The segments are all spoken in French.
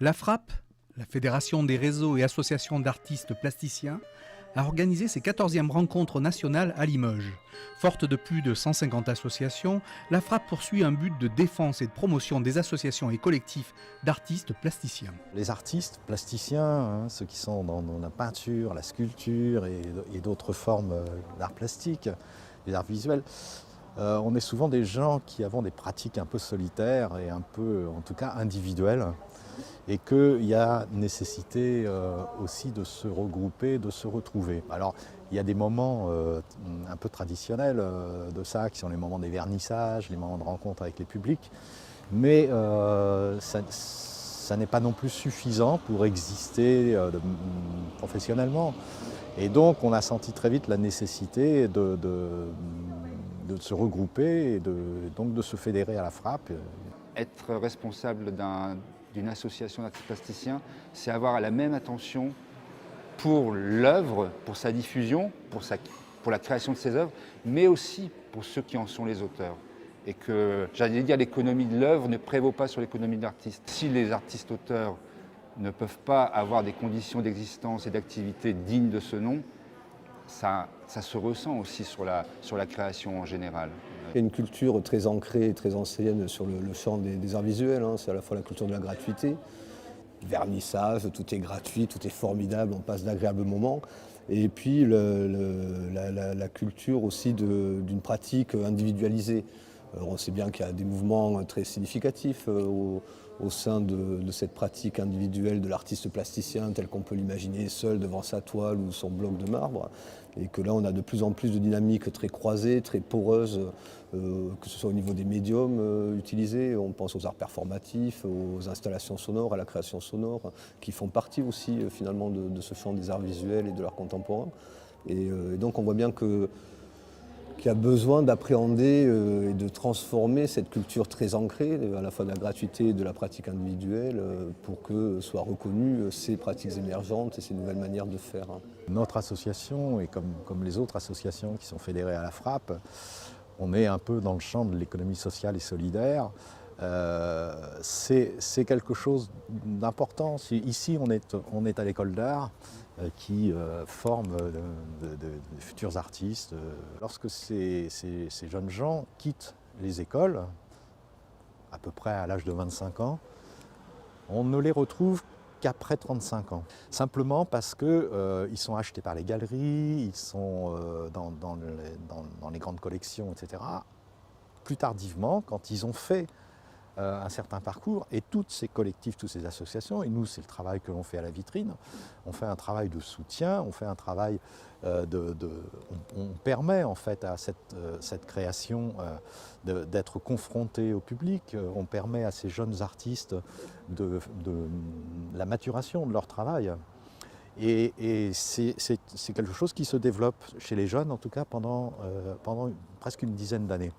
La FRAP, la Fédération des réseaux et associations d'artistes plasticiens, a organisé ses 14e rencontres nationales à Limoges. Forte de plus de 150 associations, la FRAP poursuit un but de défense et de promotion des associations et collectifs d'artistes plasticiens. Les artistes plasticiens, ceux qui sont dans la peinture, la sculpture et d'autres formes d'art plastique, des arts visuels, on est souvent des gens qui avons des pratiques un peu solitaires et un peu, en tout cas, individuelles. Et qu'il y a nécessité aussi de se regrouper, de se retrouver. Alors, il y a des moments un peu traditionnels de ça, qui sont les moments des vernissages, les moments de rencontre avec les publics, mais ça n'est pas non plus suffisant pour exister professionnellement. Et donc, on a senti très vite la nécessité de se regrouper et donc de se fédérer à la FRAP. Être responsable d'une association d'artistes plasticiens, c'est avoir la même attention pour l'œuvre, pour sa diffusion, pour la création de ses œuvres, mais aussi pour ceux qui en sont les auteurs. Et que, j'allais dire, l'économie de l'œuvre ne prévaut pas sur l'économie de l'artiste. Si les artistes-auteurs ne peuvent pas avoir des conditions d'existence et d'activité dignes de ce nom, ça se ressent aussi sur la création en général. Il y a une culture très ancrée et très ancienne sur le champ des arts visuels. C'est à la fois la culture de la gratuité, vernissage, tout est gratuit, tout est formidable, on passe d'agréables moments. Et puis la culture aussi d'une pratique individualisée. On sait bien qu'il y a des mouvements très significatifs au sein de cette pratique individuelle de l'artiste plasticien tel qu'on peut l'imaginer seul devant sa toile ou son bloc de marbre. Et que là, on a de plus en plus de dynamiques très croisées, très poreuses, que ce soit au niveau des médiums utilisés. On pense aux arts performatifs, aux installations sonores, à la création sonore, qui font partie aussi finalement de ce champ des arts visuels et de l'art contemporain. Et donc on voit bien qu'il y a besoin d'appréhender et de transformer cette culture très ancrée, à la fois de la gratuité et de la pratique individuelle, pour que soient reconnues ces pratiques émergentes et ces nouvelles manières de faire. Notre association, et comme les autres associations qui sont fédérées à la FRAP, on est un peu dans le champ de l'économie sociale et solidaire. C'est quelque chose d'important. Ici, on est à l'école d'art qui forme de futurs artistes. Lorsque ces jeunes gens quittent les écoles, à peu près à l'âge de 25 ans, on ne les retrouve qu'après 35 ans. Simplement parce qu'ils sont achetés par les galeries, ils sont dans les grandes collections, etc. Plus tardivement, quand ils ont fait un certain parcours, et tous ces collectifs, toutes ces associations, et nous c'est le travail que l'on fait à la vitrine, on fait un travail de soutien, on fait un travail on permet en fait à cette création d'être confronté au public, on permet à ces jeunes artistes de la maturation de leur travail. Et c'est quelque chose qui se développe chez les jeunes, en tout cas pendant presque une dizaine d'années.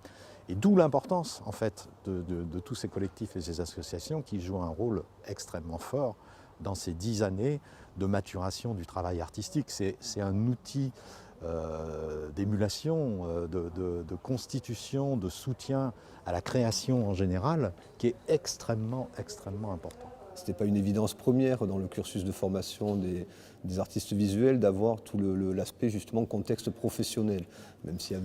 Et d'où l'importance en fait de tous ces collectifs et ces associations qui jouent un rôle extrêmement fort dans ces 10 années de maturation du travail artistique. C'est un outil d'émulation, de constitution, de soutien à la création en général qui est extrêmement important. Ce n'était pas une évidence première dans le cursus de formation des artistes visuels d'avoir tout l'aspect justement contexte professionnel. Même s'il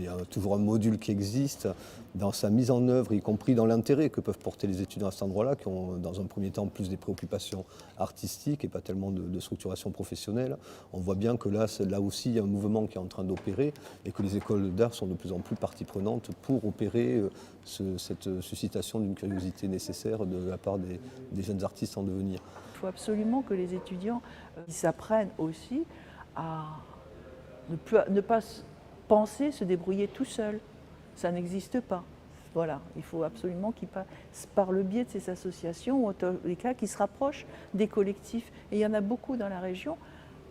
y a toujours un module qui existe, dans sa mise en œuvre, y compris dans l'intérêt que peuvent porter les étudiants à cet endroit-là, qui ont dans un premier temps plus des préoccupations artistiques et pas tellement de structuration professionnelle, on voit bien que là aussi, il y a un mouvement qui est en train d'opérer et que les écoles d'art sont de plus en plus partie prenante pour opérer cette suscitation d'une curiosité nécessaire de la part des jeunes artistes en devenir. Il faut absolument que les étudiants s'apprennent aussi à ne pas penser se débrouiller tout seul. Ça n'existe pas. Voilà, il faut absolument qu'ils passent par le biais de ces associations, ou en tous les cas qu'ils se rapprochent des collectifs. Et il y en a beaucoup dans la région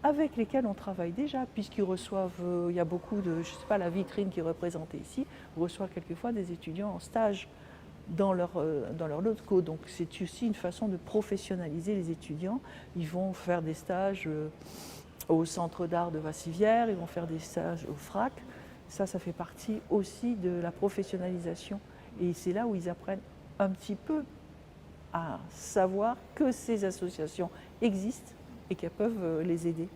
avec lesquels on travaille déjà, puisqu'ils reçoivent, il y a beaucoup de, je ne sais pas, la vitrine qui est représentée ici, reçoit quelquefois des étudiants en stage dans leurs locaux. Donc c'est aussi une façon de professionnaliser les étudiants. Ils vont faire des stages au Centre d'art de Vassivière, ils vont faire des stages au FRAC. Ça fait partie aussi de la professionnalisation Et c'est là où ils apprennent un petit peu à savoir que ces associations existent et qu'elles peuvent les aider.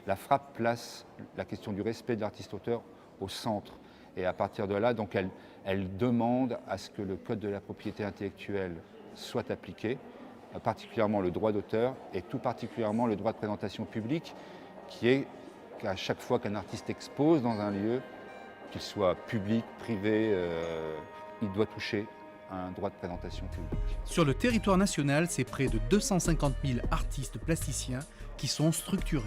La FRAP place la question du respect de l'artiste-auteur au centre. Et à partir de là, donc elle demande à ce que le code de la propriété intellectuelle soit appliqué, particulièrement le droit d'auteur et tout particulièrement le droit de présentation publique, qui est qu'à chaque fois qu'un artiste expose dans un lieu, qu'il soit public, privé, il doit toucher un droit de présentation publique. Sur le territoire national, c'est près de 250 000 artistes plasticiens qui sont structurés.